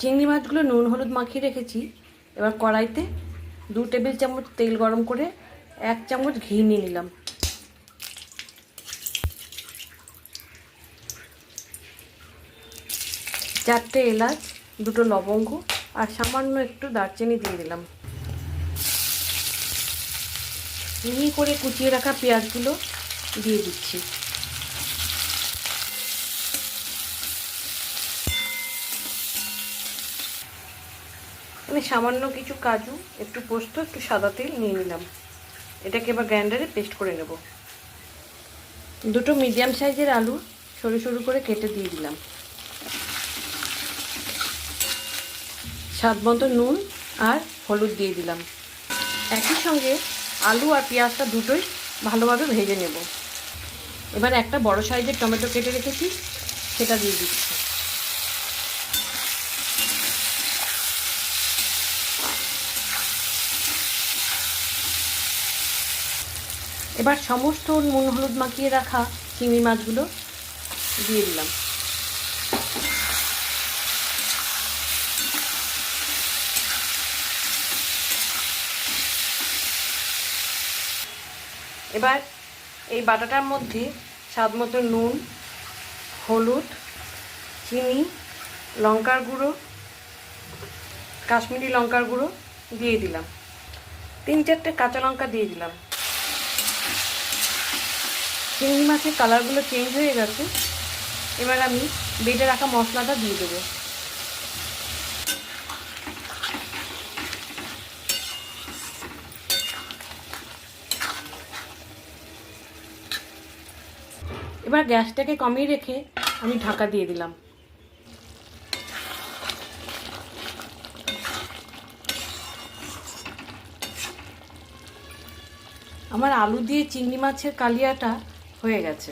চিংড়ি মাছগুলো নুন হলুদ মাখিয়ে রেখেছি। এবার কড়াইতে 2 টেবিল চামচ তেল গরম করে 1 চামচ ঘি নিয়ে নিলাম। চারটে এলাচ, 2টো লবঙ্গ আর সামান্য একটু দারচিনি দিয়ে দিলাম। মিহি করে কুচিয়ে রাখা পেঁয়াজগুলো দিয়ে দিচ্ছি। আমি সামান্য কিছু কাজু, একটু পোস্ত, একটু সাদা তেল নিয়ে নিলাম। এটাকে এবার গ্রাইন্ডারে পেস্ট করে নেব। 2টো মিডিয়াম সাইজের আলু সরু সরু করে কেটে দিয়ে দিলাম। স্বাদ মতো নুন আর হলুদ দিয়ে দিলাম। একই সঙ্গে আলু আর পেঁয়াজটা দুটোই ভালোভাবে ভেজে নেব। এবার একটা বড় সাইজের টমেটো কেটে রেখেছি, সেটা দিয়ে দিচ্ছি। এবার সমস্ত নুন হলুদ মাখিয়ে রাখা চিংড়ি মাছগুলো দিয়ে দিলাম। এবার এই বাটাটার মধ্যে স্বাদ মতো নুন, হলুদ, চিনি, লঙ্কার গুঁড়ো, কাশ্মীরি লঙ্কার গুঁড়ো দিয়ে দিলাম। 3-4টে কাঁচা লঙ্কা দিয়ে দিলাম। চিংড়ি মাছের কালারগুলো চেঞ্জ হয়ে গেছে। এবার আমি বেটে রাখা মশলাটা দিয়ে দেবো। এবার গ্যাসটাকে কমিয়ে রেখে আমি ঢাকা দিয়ে দিলাম। আমার আলু দিয়ে চিংড়ি মাছের কালিয়াটা হয়ে গেছে।